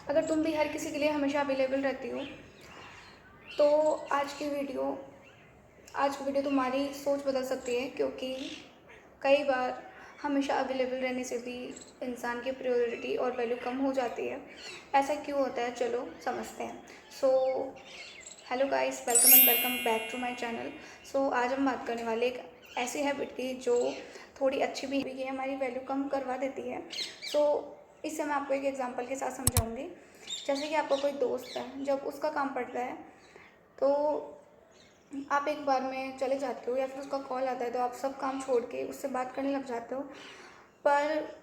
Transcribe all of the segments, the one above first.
अगर तुम भी हर किसी के लिए हमेशा अवेलेबल रहती हो तो आज की वीडियो तुम्हारी सोच बदल सकती है, क्योंकि कई बार हमेशा अवेलेबल रहने से भी इंसान की प्रायोरिटी और वैल्यू कम हो जाती है। ऐसा क्यों होता है, चलो समझते हैं। So hello guys, welcome and welcome back to my channel. So आज हम बात करने वाले एक ऐसी हैबिट की जो थोड़ी अच्छी भी है, हमारी वैल्यू कम करवा देती है। सो इससे मैं आपको एक एग्जांपल के साथ समझाऊंगी। जैसे कि आपका कोई दोस्त है, जब उसका काम पड़ता है तो आप एक बार में चले जाते हो, या फिर उसका कॉल आता है तो आप सब काम छोड़ के उससे बात करने लग जाते हो। पर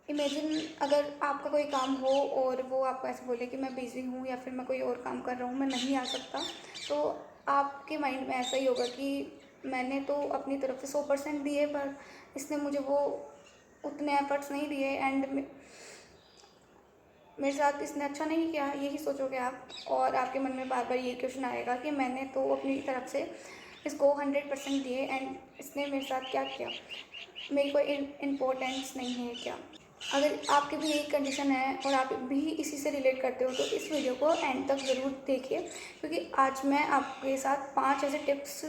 इमेजिन अगर आपका कोई काम हो और वो आपको ऐसे बोले कि मैं बिज़ी हूँ, या फिर मैं कोई और काम कर रहा हूँ, मैं नहीं आ सकता। तो आपके माइंड में ऐसा ही होगा कि मैंने तो अपनी तरफ से 100% दिए, पर इसने मुझे वो उतने एफर्ट्स नहीं दिए, एंड मेरे साथ इसने अच्छा नहीं किया, यही सोचोगे आप। और आपके मन में बार बार ये क्वेश्चन आएगा कि मैंने तो अपनी तरफ से इसको 100% दिए एंड इसने मेरे साथ क्या किया, मेरी कोई इम्पोर्टेंस नहीं है क्या। अगर आपकी भी यही कंडीशन है और आप भी इसी से रिलेट करते हो तो इस वीडियो को एंड तक ज़रूर देखिए, क्योंकि आज मैं आपके साथ 5 ऐसे टिप्स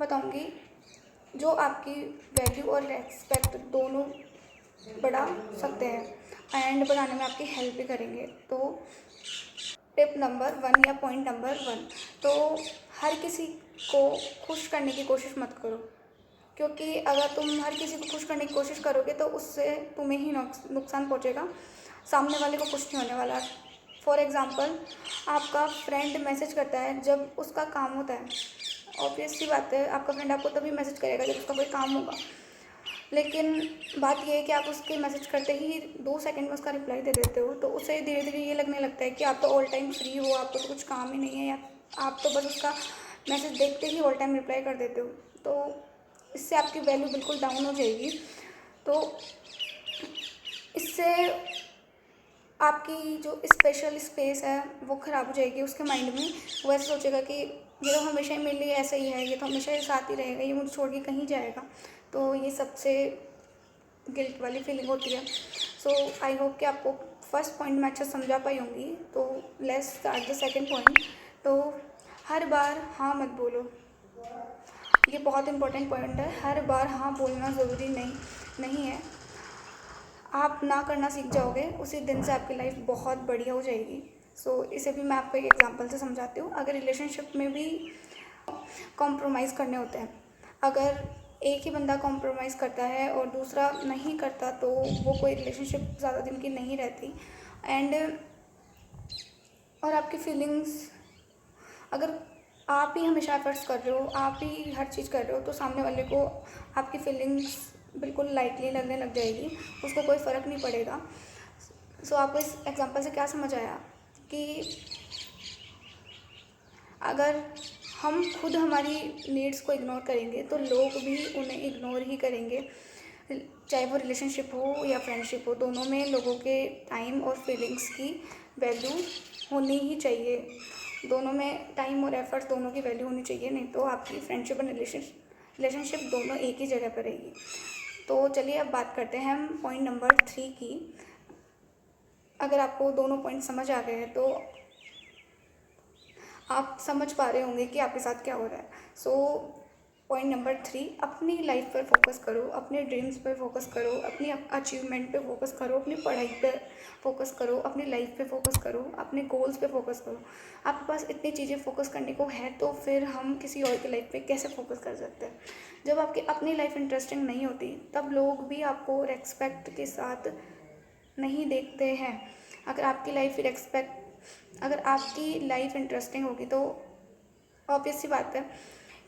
बताऊंगी जो आपकी वैल्यू और रेस्पेक्ट दोनों बढ़ा सकते हैं एंड बढ़ाने में आपकी हेल्प भी करेंगे। तो टिप नंबर 1 या पॉइंट नंबर 1, तो हर किसी को खुश करने की कोशिश मत करो, क्योंकि अगर तुम हर किसी को खुश करने की कोशिश करोगे तो उससे तुम्हें ही नुकसान पहुंचेगा, सामने वाले को कुछ नहीं होने वाला। फॉर एग्ज़ाम्पल, आपका फ्रेंड मैसेज करता है जब उसका काम होता है। ऑब्वियस सी बात है, आपका फ्रेंड आपको तभी मैसेज करेगा जब उसका कोई काम होगा। लेकिन बात यह है कि आप उसके मैसेज करते ही 2 सेकंड में उसका रिप्लाई दे देते हो, तो उसे धीरे धीरे ये लगने लगता है कि आप तो ऑल टाइम फ्री हो, आपको तो कुछ काम ही नहीं है, या आप तो बस उसका मैसेज देखते ही ऑल टाइम रिप्लाई कर देते हो। तो इससे आपकी वैल्यू बिल्कुल डाउन हो जाएगी। तो इससे आपकी जो स्पेशल स्पेस है वो ख़राब हो जाएगी उसके माइंड में। वो ऐसे सोचेगा कि ये तो हमेशा ही मेरे लिए ऐसा ही है, ये तो हमेशा ही साथ ही रहेगा, ये मुझे छोड़ के कहीं जाएगा। तो ये सबसे गिल्ट वाली फीलिंग होती है। सो आई होप कि आपको फर्स्ट पॉइंट मैं अच्छा समझा पाई होंगी। तो let's start the second point. तो हर बार हाँ मत बोलो, ये बहुत इंपॉर्टेंट पॉइंट है। हर बार हाँ बोलना ज़रूरी नहीं है। आप ना करना सीख जाओगे, उसी दिन से आपकी लाइफ बहुत बढ़िया हो जाएगी। सो इसे भी मैं आपको एक एग्जांपल से समझाती हूँ। अगर रिलेशनशिप में भी कॉम्प्रोमाइज़ करने होते हैं, अगर एक ही बंदा कॉम्प्रोमाइज़ करता है और दूसरा नहीं करता, तो वो कोई रिलेशनशिप ज़्यादा दिन की नहीं रहती। एंड और आपकी फीलिंग्स, अगर आप ही हमेशा एफर्ट्स कर रहे हो, आप ही हर चीज़ कर रहे हो, तो सामने वाले को आपकी फीलिंग्स बिल्कुल लाइटली लगने लग जाएगी, उसको कोई फ़र्क नहीं पड़ेगा। सो आपको इस एग्जांपल से क्या समझ आया कि अगर हम खुद हमारी नीड्स को इग्नोर करेंगे तो लोग भी उन्हें इग्नोर ही करेंगे। चाहे वो रिलेशनशिप हो या फ्रेंडशिप हो, दोनों में लोगों के टाइम और फीलिंग्स की वैल्यू होनी ही चाहिए। दोनों में टाइम और एफर्ट्स दोनों की वैल्यू होनी चाहिए, नहीं तो आपकी फ्रेंडशिप और रिलेशनशिप दोनों एक ही जगह पर रहेगी। तो चलिए अब बात करते हैं हम पॉइंट नंबर 3 की। अगर आपको दोनों पॉइंट समझ आ गए हैं तो आप समझ पा रहे होंगे कि आपके साथ क्या हो रहा है। सो पॉइंट नंबर 3, अपनी लाइफ पर फोकस करो, अपने ड्रीम्स पर फोकस करो, अपनी अचीवमेंट पे फोकस करो, अपनी पढ़ाई पे फोकस करो, अपनी लाइफ पे फोकस करो, अपने गोल्स पे फोकस करो। आपके पास इतनी चीज़ें फोकस करने को है, तो फिर हम किसी और की लाइफ पे कैसे फोकस कर सकते हैं। जब आपकी अपनी लाइफ इंटरेस्टिंग नहीं होती, तब लोग भी आपको रेस्पेक्ट के साथ नहीं देखते हैं। अगर आपकी लाइफ अगर आपकी लाइफ इंटरेस्टिंग होगी तो ऑब्वियस सी बात है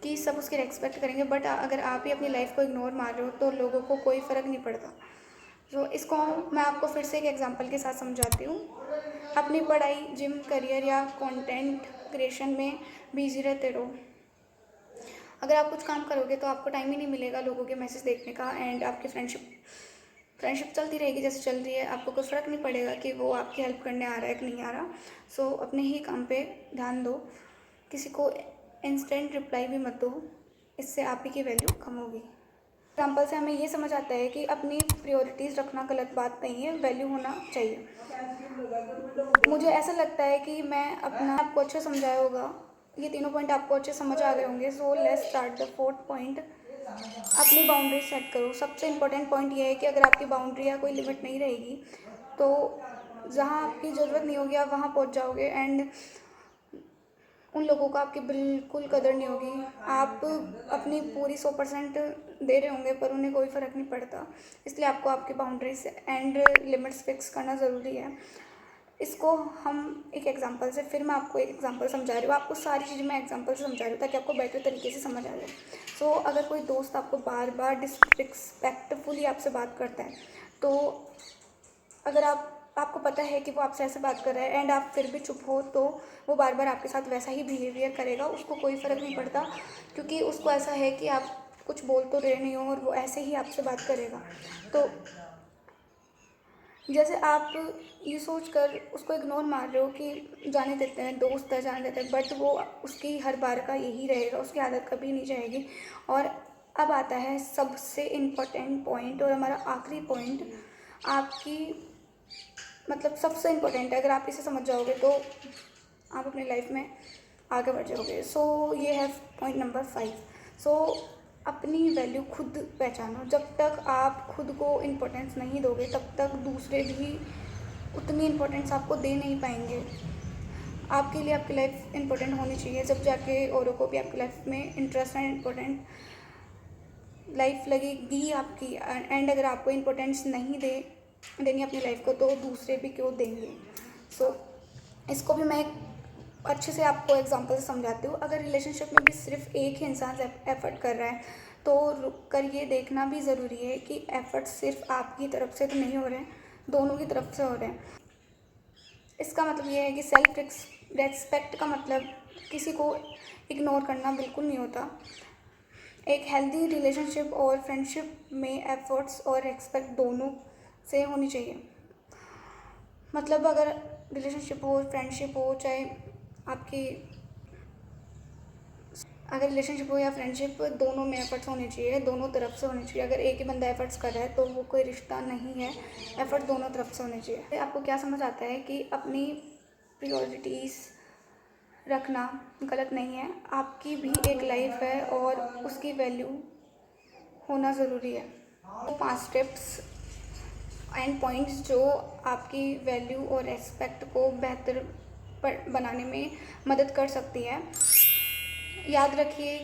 कि सब उसकी रेस्पेक्ट करेंगे। बट अगर आप ही अपनी लाइफ को इग्नोर मार रहे हो तो लोगों को कोई फ़र्क नहीं पड़ता। तो इसको मैं आपको फिर से एक एग्जांपल के साथ समझाती हूँ। अपनी पढ़ाई, जिम, करियर या कंटेंट क्रिएशन में बिजी रहते रहो। अगर आप कुछ काम करोगे तो आपको टाइम ही नहीं मिलेगा लोगों के मैसेज देखने का, एंड आपकी फ्रेंडशिप चलती रहेगी जैसे चल रही है। आपको कोई फ़र्क नहीं पड़ेगा कि वो आपकी हेल्प करने आ रहा है कि नहीं आ रहा। सो अपने ही काम पे ध्यान दो, किसी को इंस्टेंट रिप्लाई भी मत दो, इससे आप ही की वैल्यू कम होगी। एग्जाम्पल से हमें ये समझ आता है कि अपनी प्रायोरिटीज़ रखना गलत बात नहीं है, वैल्यू होना चाहिए। मुझे ऐसा लगता है कि मैं अपना आपको अच्छे समझाया होगा, ये तीनों पॉइंट आपको अच्छे समझ आ गए होंगे। So let's start the fourth point, अपनी बाउंड्री सेट करो। सबसे इम्पोर्टेंट पॉइंट ये है कि अगर आपकी बाउंड्री या कोई लिमिट नहीं रहेगी तो जहाँ आपकी ज़रूरत नहीं होगी आप वहाँ पहुँच जाओगे एंड उन लोगों को आपकी बिल्कुल कदर नहीं होगी। आप अपनी पूरी 100% दे रहे होंगे पर उन्हें कोई फ़र्क नहीं पड़ता। इसलिए आपको आपकी बाउंड्रीज एंड लिमिट्स फिक्स करना ज़रूरी है। इसको हम एक एग्जांपल से, फिर मैं आपको एक एग्जांपल समझा रही हूँ। आपको सारी चीज़ें मैं एग्जांपल से समझा रही हूँ ताकि आपको बेटर तरीके से समझ आ जाए। सो अगर कोई दोस्त आपको बार बार डिसरिस्पेक्टफुली आपसे बात करता है, तो अगर आपको पता है कि वो आपसे ऐसे बात कर रहा है एंड आप फिर भी चुप हो, तो वो बार बार आपके साथ वैसा ही बिहेवियर करेगा। उसको कोई फ़र्क नहीं पड़ता क्योंकि उसको ऐसा है कि आप कुछ बोल तो रहे नहीं हो और वो ऐसे ही आपसे बात करेगा। तो जैसे आप ये सोच कर उसको इग्नोर मार रहे हो कि जाने देते हैं, दोस्त है जाने देते हैं, बट वो उसकी हर बार का यही रहेगा, उसकी आदत कभी नहीं जाएगी। और अब आता है सबसे इम्पोर्टेंट पॉइंट और हमारा आखिरी पॉइंट, आपकी मतलब सबसे इम्पोर्टेंट है। अगर आप इसे समझ जाओगे तो आप अपनी लाइफ में आगे बढ़ जाओगे। सो ये है पॉइंट नंबर 5। सो अपनी वैल्यू खुद पहचानो। जब तक आप खुद को इम्पोर्टेंस नहीं दोगे तब तक दूसरे भी उतनी इम्पोर्टेंस आपको दे नहीं पाएंगे। आपके लिए आपकी लाइफ इम्पोर्टेंट होनी चाहिए, जब जाके औरों को भी आपकी लाइफ में इंटरेस्ट एंड इम्पोर्टेंट लाइफ लगेगी आपकी। एंड अगर आपको इम्पोर्टेंस नहीं देनी अपनी लाइफ को तो दूसरे भी क्यों देंगे। सो इसको भी मैं अच्छे से आपको एग्जांपल से समझाती हूँ। अगर रिलेशनशिप में भी सिर्फ एक ही इंसान एफर्ट कर रहा है तो रुक कर ये देखना भी ज़रूरी है कि एफर्ट सिर्फ आपकी तरफ से तो नहीं हो रहे हैं, दोनों की तरफ से हो रहे हैं। इसका मतलब ये है कि सेल्फ रेस्पेक्ट का मतलब किसी को इग्नोर करना बिल्कुल नहीं होता। एक हेल्दी रिलेशनशिप और फ्रेंडशिप में एफर्ट्स और रेस्पेक्ट दोनों से होनी चाहिए। मतलब अगर रिलेशनशिप हो, फ्रेंडशिप हो, चाहे आपकी अगर रिलेशनशिप हो या फ्रेंडशिप, दोनों में एफर्ट्स होने चाहिए, दोनों तरफ से होने चाहिए। अगर एक ही बंदा एफर्ट्स कर रहा है तो वो कोई रिश्ता नहीं है, एफर्ट दोनों तरफ से होने चाहिए। आपको क्या समझ आता है कि अपनी प्रायोरिटीज़ रखना गलत नहीं है, आपकी भी एक लाइफ है और उसकी वैल्यू होना ज़रूरी है। 5 स्टेप्स एंड पॉइंट्स जो आपकी वैल्यू और रेस्पेक्ट को बेहतर बनाने में मदद कर सकती है। याद रखिए,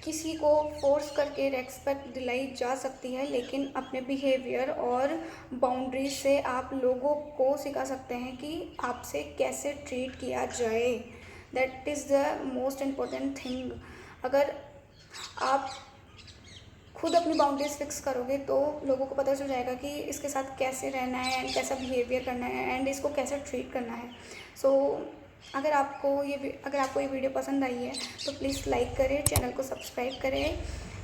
किसी को फोर्स करके रेस्पेक्ट दिलाई जा सकती है, लेकिन अपने बिहेवियर और बाउंड्री से आप लोगों को सिखा सकते हैं कि आपसे कैसे ट्रीट किया जाए। That is the most important thing. अगर आप खुद अपनी बाउंड्रीज फिक्स करोगे तो लोगों को पता चल जाएगा कि इसके साथ कैसे रहना है एंड कैसा बिहेवियर करना है एंड इसको कैसे ट्रीट करना है। सो अगर आपको ये वीडियो पसंद आई है तो प्लीज़ लाइक करें, चैनल को सब्सक्राइब करें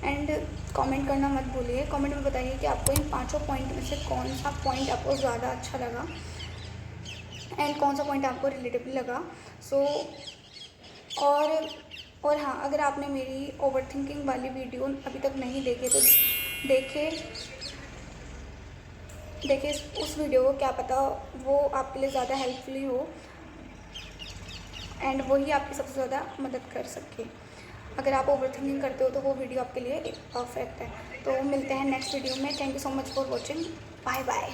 एंड कमेंट करना मत भूलिए। कमेंट में बताइए कि आपको इन 5 पॉइंट में से कौन सा पॉइंट आपको ज़्यादा अच्छा लगा एंड कौन सा पॉइंट आपको रिलेटेबल लगा। सो और हाँ, अगर आपने मेरी ओवरथिंकिंग वाली वीडियो अभी तक नहीं देखे तो देखे उस वीडियो को, क्या पता वो आपके लिए ज़्यादा हेल्पफुल हो एंड वही आपकी सबसे ज़्यादा मदद कर सके। अगर आप ओवरथिंकिंग करते हो तो वो वीडियो आपके लिए परफेक्ट है। तो मिलते हैं नेक्स्ट वीडियो में। Thank you so much for watching. Bye bye.